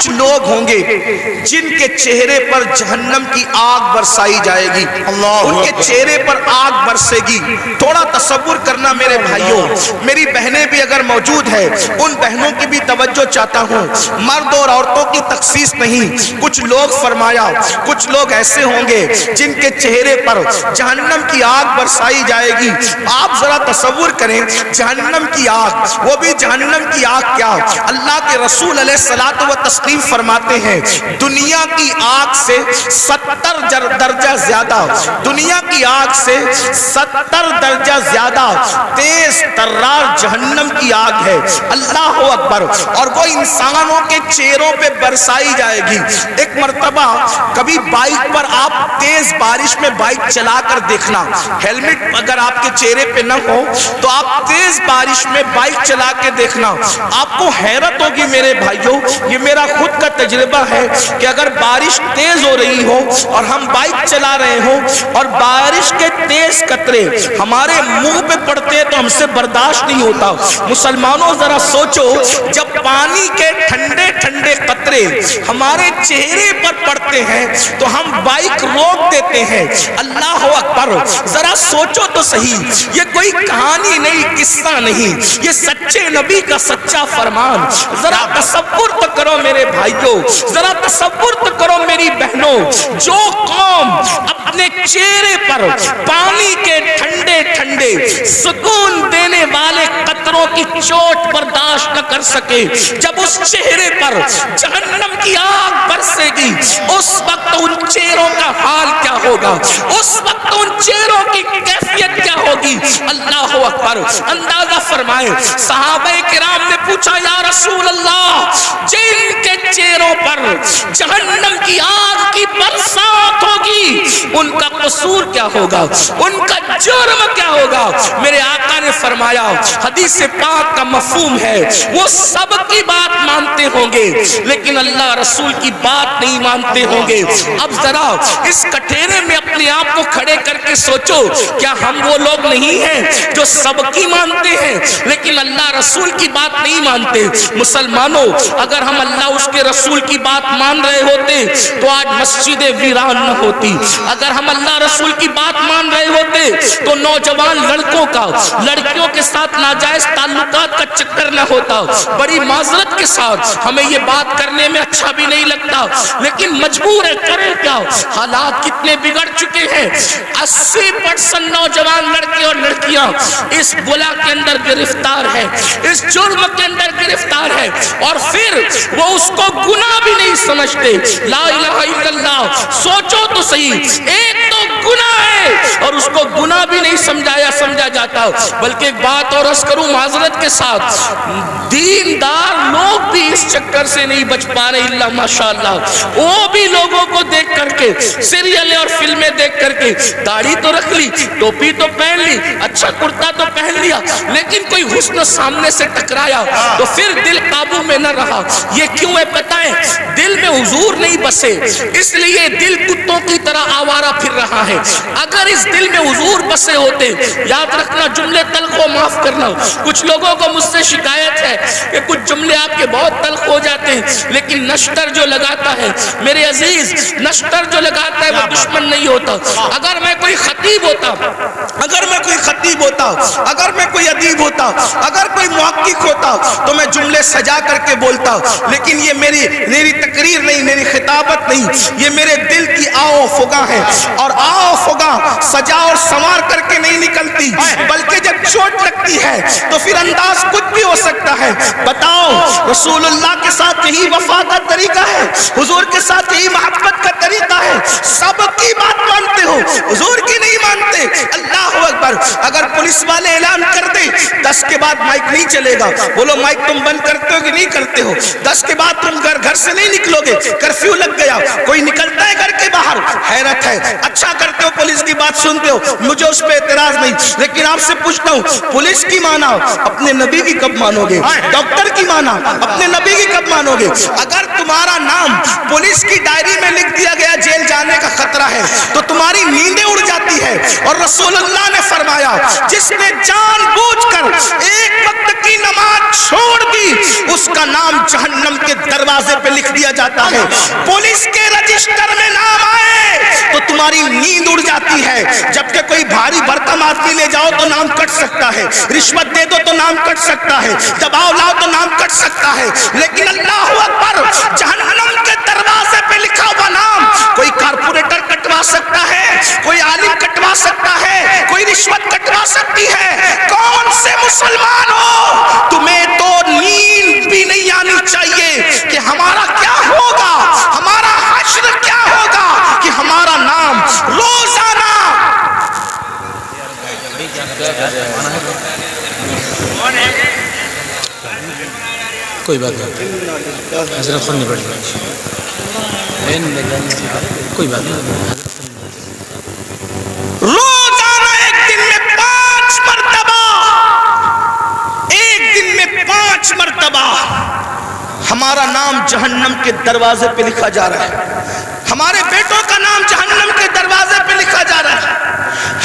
کچھ لوگ ہوں گے جن کے چہرے پر جہنم کی آگ برسائی جائے گی، ان کے چہرے پر آگ برسے گی۔ تھوڑا تصور کرنا میرے بھائیوں، میری بہنیں بھی اگر موجود ہیں، ان بہنوں کی بھی توجہ چاہتا ہوں، مرد اور عورتوں کی تخصیص نہیں۔ کچھ لوگ فرمایا کچھ لوگ ایسے ہوں گے جن کے چہرے پر جہنم کی آگ برسائی جائے گی۔ آپ ذرا تصور کریں، جہنم کی آگ، وہ بھی جہنم کی آگ کیا، اللہ کے رسول علیہ الصلوۃ والتسلیم فرماتے ہیں دنیا کی آگ سے 70 درجہ زیادہ، دنیا کی آگ سے 70 درجہ زیادہ تیز ترار جہنم کی آگ ہے۔ اللہ اکبر۔ اور وہ انسانوں کے چہروں پہ برسائی جائے گی۔ ایک مرتبہ کبھی بائک پر آپ تیز بارش میں بائک چلا کر دیکھنا، ہیلمٹ اگر آپ کے چہرے پہ نہ ہو تو آپ تیز بارش میں بائک چلا کے دیکھنا، آپ کو حیرت ہوگی میرے بھائیوں، یہ میرا خود کا تجربہ ہے کہ اگر بارش تیز ہو رہی ہو اور ہم بائک چلا رہے ہوں اور بارش کے تیز قطرے ہمارے منہ پہ پڑتے ہیں تو ہم سے برداشت نہیں ہوتا۔ مسلمانوں ذرا سوچو، جب پانی کے ٹھنڈے ٹھنڈے قطرے ہمارے چہرے پر پڑتے ہیں تو ہم بائک روک دیتے ہیں۔ اللہ اکبر۔ ذرا سوچو تو صحیح، یہ کوئی کہانی نہیں، قصہ نہیں، یہ سچے نبی کا سچا فرمان۔ ذرا تصور تو کرو میرے بھائیوں، ذرا تصور تو کرو میری بہنوں، جو قوم اپنے چہرے پر پانی کے ٹھنڈے ٹھنڈے سکون دینے والے قطروں کی چوٹ برداشت نہ کر سکے، جب اس چہرے پر جہنم کی آگ برسے گی، اس وقت ان چہروں کا حال کیا ہوگا، اس وقت ان چہروں کی کیفیت کیا ہوگی۔ اللہ اکبر۔ اندازہ فرمائے، صحابہ کرام نے پوچھا یا رسول اللہ، جن کے چہروں پر جہنم کی آگ کی برسات ہوگی ان کا قصور کیا ہوگا، ان کا جرم کیا ہوگا؟ میرے آقا نے فرمایا، حدیث پاک کا مفہوم ہے وہ سب کی بات مانتے ہوں گے لیکن اللہ رسول کی بات نہیں مانتے ہوں گے۔ اب ذرا اس کٹھیرے میں اپنے آپ کو کھڑے کر کے سوچو، کیا ہم وہ لوگ نہیں ہیں جو سب کی مانتے ہیں لیکن اللہ رسول کی بات نہیں مانتے؟ مسلمانوں، اگر ہم اللہ اس کے رسول کی بات مان رہے ہوتے تو آج مسجدیں ویران نہ ہوتی۔ اگر ہم اللہ رسول کی بات مان رہے ہوتے تو نوجوان لڑکوں کا لڑکیوں کے ساتھ ناجائز تعلقات کا چکر نہ ہوتا۔ بڑی معذرت کے ساتھ ہمیں یہ بات کرنے میں اچھا بھی نہیں لگتا لیکن مجبور ہے، کریں کیا؟ حالات کتنے بگڑ چکے ہیں۔ 80% نوجوان لڑکے اور لڑکیاں اس بلا کے اندر گرفتار ہے، اس جرم کے اندر گرفتار ہے، اور پھر وہ اس کو گناہ بھی نہیں سمجھتے۔ لا الہ الا اللہ۔ سوچو تو صحیح، ایک تو گناہ ہے اور اس کو گناہ بھی نہیں سمجھا جاتا۔ بلکہ ایک بات اور عرض کروں معذرت کے ساتھ، دیندار لوگ بھی اس چکر سے نہیں بچ پا رہے الا ماشاءاللہ۔ وہ بھی لوگوں کو دیکھ کر کے، سیریل اور فلمیں دیکھ کر کے، داڑھی تو رکھ لی، ٹوپی تو پہن لی، اچھا کرتا تو پہن لیا، لیکن کوئی حسن سامنے سے ٹکرایا تو پھر دل قابو میں نہ رہا۔ یہ کیوں ہے پتہ ہے؟ دل میں حضور نہیں بسے، اس لیے دل کتوں کی طرح آوارہ پھر رہا ہے۔ اگر اس دل میں حضور بسے ہوتے، یاد رکھنا جملے تلخ و معاف کرنا، کچھ لوگوں کو مجھ سے شکایت ہے کہ کچھ جملے آپ کے بہت تلخ ہو جاتے ہیں، لیکن نشتر جو لگاتا ہے میرے عزیز، نشتر جو لگاتا ہے وہ دشمن نہیں ہوتا۔ اگر میں کوئی خطیب ہوتا، اگر میں کوئی خطیب ہوتا، اگر میں کوئی ادیب ہوتا، اگر کوئی محقق ہوتا تو میں جملے سجا کر کے بولتا، لیکن یہ میری تقریر نہیں، میری خطابت نہیں، یہ میرے دل کی آؤ فغاں ہے، اور آؤ فغاں سجا اور سنوار کر کے نہیں نکلتی، بلکہ جب چوٹ لگتی ہے تو پھر انداز کچھ بھی ہو سکتا ہے۔ بتاؤ، رسول اللہ کے ساتھ یہی وفا کا طریقہ ہے، حضور کے ساتھ یہی محبت کا طریقہ ہے، سب کی بات مانتے ہو، حضور کی نہیں مانتے۔ اللہ اکبر۔ اگر پولیس والے اعلان کر دیں 10 کے بعد مائک نہیں چلے گا، بولو مائک تم بند کرتے ہو کہ نہیں کرتے ہو؟ 10 کے بعد تم گھر سے نہیں نکلو گے، کرفیو لگ گیا، کوئی نکلتا ہے گھر کے باہر؟ حیرت ہے۔ اچھا کرتے ہو، پولیس کی بات سنتے ہو، مجھے اس پہ اعتراض نہیں، لیکن آپ سے پوچھتا ہوں، پولیس کی مانا اپنے نبی کی کب مانو گے؟ ڈاکٹر کی مانا اپنے نبی کی کب مانو گے؟ اگر تمہارا نام پولیس کی ڈائری میں لکھ دیا گیا جیل جانے کا خطرہ ہے تو تمہاری نیندیں اڑ جاتی ہے، اور رسول اللہ نے فرمایا جس نے جان بوجھ کر ایک وقت کی نماز چھوڑ دی اس کا نام جہنم کے دروازے پہ لکھ دیا جاتا ہے. پولیس کے رجسٹر میں نام آئے تو تمہاری نیند اڑ جاتی ہے, جبکہ کوئی بھاری بھرکم آدمی لے جاؤ تو نام کٹ سکتا ہے, رشوت دے دو تو نام کٹ سکتا ہے, دباؤ لاؤ تو نام کٹ سکتا ہے, لیکن اللہ اکبر جہنم کے دروازے پہ لکھا ہوا نام کوئی کارپوریٹر کٹوا سکتا ہے, کوئی عالم کٹوا سکتا ہے, کوئی رشوت کٹوا سکتی ہے. کون سے مسلمان ہو, تمہیں تو نیند بھی نہیں آنی چاہیے کہ ہمارا کیا ہوگا, ہمارا حشر کیا ہوگا, کہ ہمارا نام روزانہ کوئی بات نہیں حضرت خود نہیں پڑی کوئی بات نہیں روزانہ ایک دن میں 5 مرتبہ, ایک دن میں 5 مرتبہ ہمارا نام جہنم کے دروازے پہ لکھا جا رہا ہے. ہمارے بیٹوں کا نام جہنم کے دروازے پہ لکھا جا رہا ہے,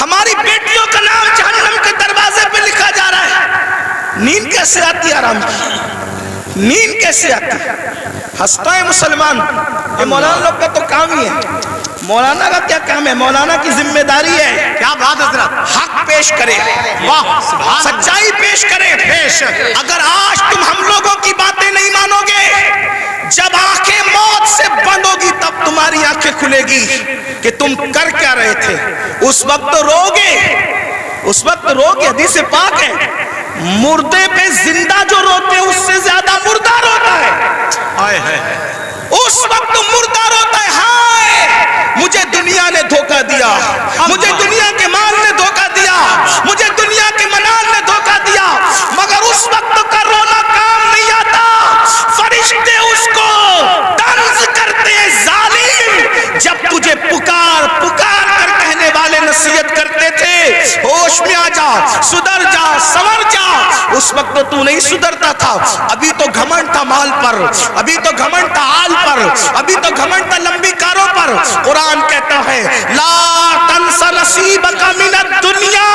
ہماری بیٹیوں کا نام جہنم کے دروازے پہ لکھا جا رہا ہے. نیند کیسے آتی ہے آرام کی, نیند کیسے آتی ہے؟ ہنستا ہے مسلمان. یہ مولانا لوگ کا تو کام ہی ہے. مولانا کا کیا کام ہے, مولانا کی ذمہ داری ہے کیا بات حضرت, حق پیش کرے, واہ سچائی پیش کرے. اگر آج تم ہم لوگوں کی باتیں نہیں مانو گے, جب آنکھیں موت سے بند ہوگی تب تمہاری آنکھیں کھلے گی کہ تم کر کیا رہے تھے. اس وقت تو روگے, اس وقت روگے. حدیث پاک ہے مردے پہ زندہ جو روتے اس سے زیادہ مردہ روتا ہے. اس وقت مردہ روتا ہے, ہائے مجھے دنیا نے دھوکہ دیا, مجھے دنیا کے مال نے دھوکہ دیا, مجھے دنیا کے منال نے دھوکہ دیا. مگر اس وقت کا رونا کام نہیں آتا. فرشتے اس کو طنز کرتے ہیں ظالم. جب تجھے پکار پکار کر کہنے والے نصیحت کرتے تھے ہوش میں آ جا, سدھر جا, سنور جا, اس وقت تو نہیں سدھرتا تھا. ابھی تو گھمنڈ تھا مال پر, ابھی تو گھمنڈ تھا آل پر, ابھی تو گھمنڈ تھا لمبی کاروں پر. قرآن کہتا ہے لا تنس نصیبک من الدنیا.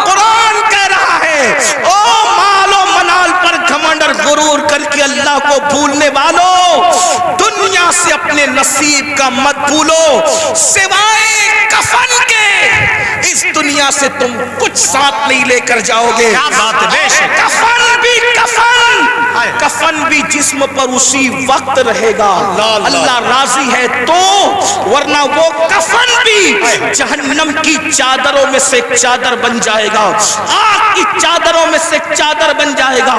قرآن کہہ رہا ہے او مال و منال پر گھمنڈ اور غرور کر کے اللہ کو بھولنے والوں, دنیا سے اپنے نصیب کا مت بھولو. سوائے کفن کے اس دنیا سے تم کچھ ساتھ نہیں لے کر جاؤ گے. کیا بات ہے, بے شک. کفن بھی کفن, کفن بھی جسم پر اسی وقت رہے گا اللہ راضی ہے تو, ورنہ وہ کفن بھی جہنم کی چادروں میں سے ایک چادر بن جائے گا, آگ کی چادروں میں سے ایک چادر بن جائے گا.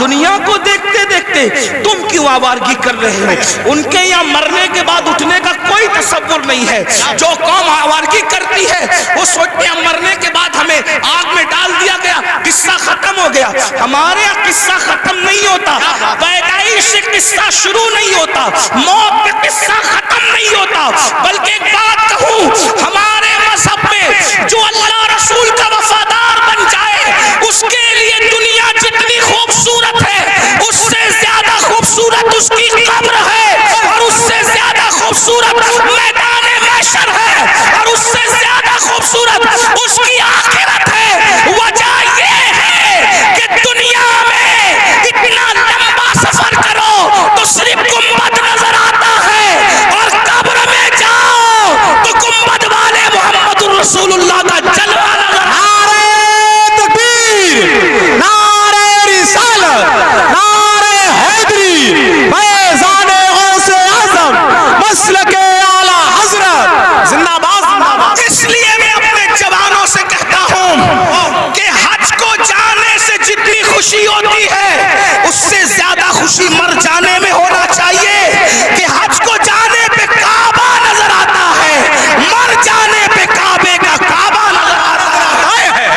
دنیا کو دیکھتے دیکھتے تم کیوں آوارگی کر رہے ہو؟ ان کے یہاں مرنے کے بعد اٹھنے کا کوئی تصور نہیں ہے. جو قوم آوارگی کرتی ہے وہ سوچتے ہیں مرنے کے بعد ہمیں آگ میں ڈال دیا گیا, قصہ ختم ہو گیا. ہمارے یہاں قصہ ختم نہیں ہوتا, پیدائش سے قصہ شروع نہیں ہوتا, موت کا قصہ ختم نہیں ہوتا. بلکہ ایک بات کہوں, ہمارے مذہب میں جو اللہ رسول کا وفادار بن جائے اس کے لیے دنیا جتنی خوبصورت ہے اس سے زیادہ خوبصورت اس کی قبر ہے, اور اس سے زیادہ خوبصورت میدان محشر ہے, اور اس سے زیادہ خوبصورت اس کی آخرت ہے. وجہ یہ ہے کہ دنیا میں اتنا لمبا سفر کرو تو صرف گنبد نظر آتا ہے, اور قبر میں جاؤ تو گنبد والے محمد رسول اللہ کا جلوہ نظر. نعرہ تکبیر, نعرہ رسالت, نعرہ حیدری, فیضان غوث اعظم, مسلک اعلی حضرت, زندہ باد زندہ باد. اس لیے میں اپنے جوانوں سے کہتا ہوں کہ حج کو جانے سے جتنی خوشی ہوتی ہے اس سے زیادہ خوشی مر جانے میں ہونا چاہیے. کہ حج کو جانے پہ کعبہ نظر آتا ہے, مر جانے پہ کعبے کا کعبہ نظر آتا ہے.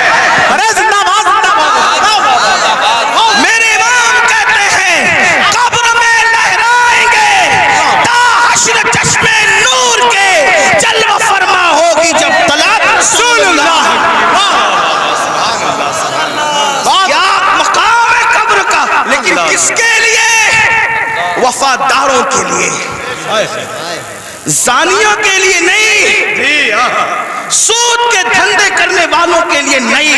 ارے زندہ باد زندہ باد. میرے امام کہتے ہیں قبر میں لہرائیں گے تا حشر چشمے نور کے, جلوہ فرما ہوگی جب طلعت رسول اللہ. کیا مقام ہے قبر کا, لیکن کس کے لیے؟ وفاداروں کے لیے, زانیوں کے لیے نہیں, سود کے دھندے کرنے والوں کے لیے نہیں،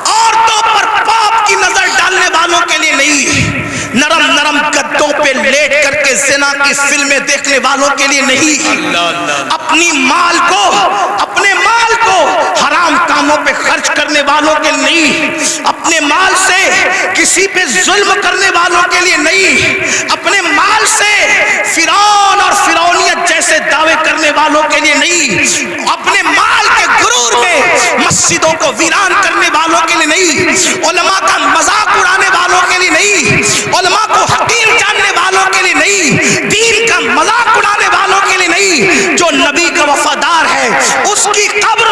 عورتوں پر پاپ کی نظر ڈالنے والوں کے لیے نہیں، نرم نرم گدوں پہ لیٹ کر کے زنا کی فلمیں دیکھنے والوں کے لیے نہیں، اپنے مال کو حرام کاموں پہ خرچ کرنے والوں کے لیے نہیں، اپنے مال سے کسی پہ ظلم کرنے والوں کے لیے نہیں، اپنے مال سے فرعون اور فرعونیت جیسے دعوے کرنے والوں کے لیے نہیں، اپنے مال کے غرور میں مسجدوں کو ویران کرنے والوں کے لیے نہیں، علماء کا مذاق اڑانے والوں کے لیے نہیں، علماء کو حقیر جاننے والوں کے لیے نہیں، دین کا مذاق اڑانے والوں کے لیے نہیں۔ جو نبی کا وفادار ہے اس کی قبر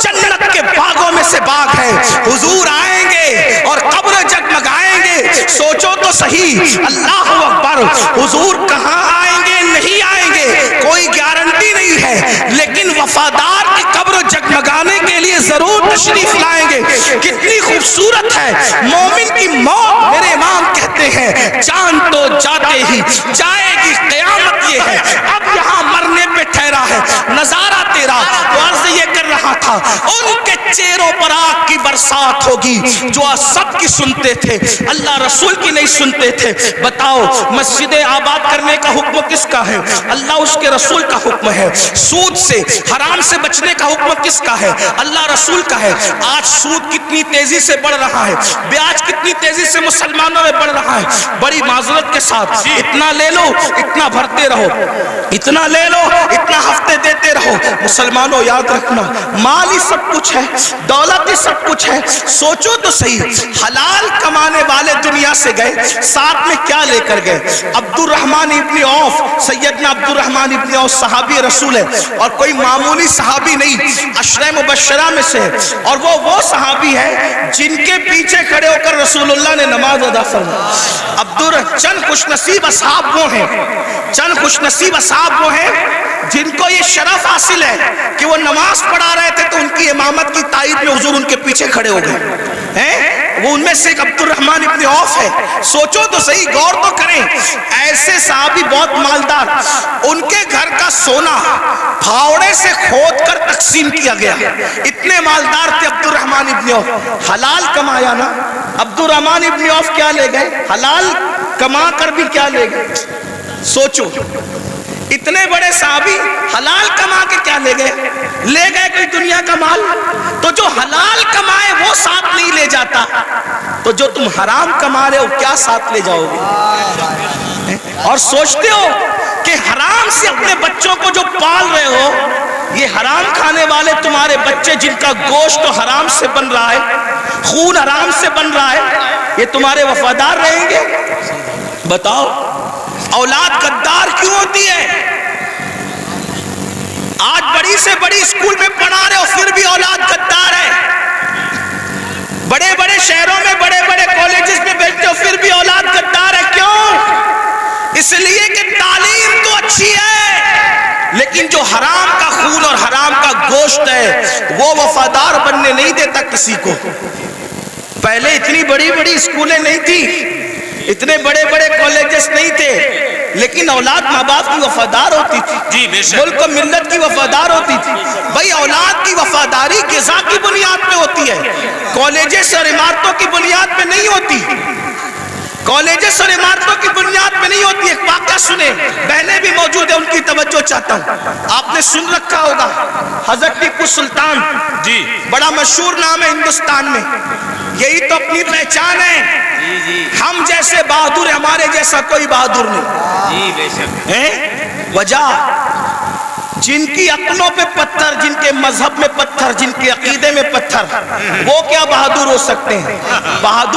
جنت کے باغوں میں سے باغ ہے، حضور آئیں گے اور قبر جگمگائیں گے۔ سوچو تو صحیح، اللہ اکبر، حضور کہاں آئیں گے؟ نہیں آئیں گے، کوئی گارنٹی نہیں ہے، لیکن وفادار کی قبر جگمگانے کے لیے ضرور تشریف لائیں گے۔ کتنی خوبصورت ہے مومن کی موت۔ میرے امام کہتے ہیں جان تو جاتے ہی جائے گی قیامت، یہ ہے اب یہاں مرنے پہ ٹھہرا ہے نظارہ تیرا۔ تو عرض یہ کر رہا تھا ان کے چہروں پر آگ کی برسات ہوگی جو سب کی سنتے تھے، اللہ رسول کی نہیں سنتے تھے۔ بتاؤ مسجدیں آباد کرنے کا حکم کس کا ہے؟ اللہ اس کے رسول کا حکم ہے۔ سود سے حرام سے بچنے کا حکم کس کا ہے؟ اللہ رسول کا ہے۔ آج سود کتنی تیزی سے بڑھ رہا ہے، بیاج کتنی تیزی سے مسلمانوں میں بڑھ رہا ہے۔ بڑی معذرت کے ساتھ اتنا لے لو اتنا بھرتے رہو، اتنا لے لو اتنا ہفتے دیتے رہو۔ مسلمانوں یاد رکھنا مال ہی سب کچھ ہے، دولت ہی سب کچھ ہے۔ سوچو تو صحیح، حلال کمانے والے دنیا سے گئے، ساتھ میں کیا لے کر گئے؟ عبد الرحمن ابن عوف، سیدنا عبد الرحمن ابن عوف صحابی رسول ہے، اور کوئی معمولی صحابی نہیں، عشرہ مبشرہ میں سے ہے، اور وہ صحابی ہے جن کے پیچھے کھڑے ہو کر رسول اللہ نے نماز ادا فرمائی۔ چند خوش نصیب اصحاب وہ ہیں، چند خوش نصیب اصحاب وہ ہیں جن کو یہ شرف حاصل ہے کہ وہ نماز پڑھا رہے تھے تو ان کی امامت کی تائید میں حضور ان کے پیچھے کھڑے ہو گئے ہیں۔ وہ ان میں سے ایک عبد الرحمن ابن عوف ہے۔ سوچو تو صحیح، غور تو کریں، ایسے صحابی بہت مالدار، ان کے گھر کا سونا پھاوڑے سے کھود کر تقسیم کیا گیا، اتنے مالدار تھے عبد الرحمن ابن عوف۔ حلال کمایا نا، عبد الرحمن ابن عوف کیا لے گئے؟ حلال کما کر بھی کیا لے گئے؟ سوچو، اتنے بڑے صحابی حلال کما کے کیا لے گئے؟ لے گئے کوئی دنیا کا مال؟ تو جو حلال کمائے وہ ساتھ نہیں لے جاتا، تو جو تم حرام کما رہے ہو کیا ساتھ لے جاؤ گے؟ اور سوچتے ہو کہ حرام سے اپنے بچوں کو جو پال رہے ہو، یہ حرام کھانے والے تمہارے بچے جن کا گوشت تو حرام سے بن رہا ہے، خون حرام سے بن رہا ہے، یہ تمہارے وفادار رہیں گے؟ بتاؤ، اولاد غدار کیوں ہوتی ہے؟ آج بڑی سے بڑی اسکول میں پڑھا رہے ہو پھر بھی اولاد غدار ہے، بڑے بڑے شہروں میں بڑے بڑے کالجز میں بیٹھتے ہو پھر بھی اولاد غدار ہے۔ کیوں؟ اس لیے کہ تعلیم تو اچھی ہے، لیکن جو حرام کا خون اور حرام کا گوشت ہے وہ وفادار بننے نہیں دیتا کسی کو۔ پہلے اتنی بڑی بڑی اسکولیں نہیں تھی، اتنے بڑے بڑے کالجز نہیں تھے، لیکن اولاد ماں باپ کی وفادار ہوتی تھی، جی بے شک، ملک و ملت کی وفادار ہوتی تھی۔ بھائی اولاد کی وفاداری غذا کی بنیاد پہ ہوتی ہے، کالجز اور عمارتوں کی بنیاد پہ نہیں ہوتی، کالجز اور عمارتوں کی بنیاد پہ نہیں ہوتی۔ ایک واقعہ سنیں، بہنیں بھی موجود ہیں، ان کی توجہ چاہتا ہوں۔ آپ نے سن رکھا ہوگا حضرت ٹیپو سلطان، جی بڑا مشہور نام ہے ہندوستان میں، یہی تو اپنی پہچان ہے، ہم جیسے بہادر، ہمارے جیسا کوئی بہادر نہیں۔ جی بے شک، وجہ جن کی عقلوں پہ پتھر، جن کے مذہب میں پتھر، جن کے عقیدے میں پتھر، وہ کیا بہادر ہو سکتے ہیں؟ بہادر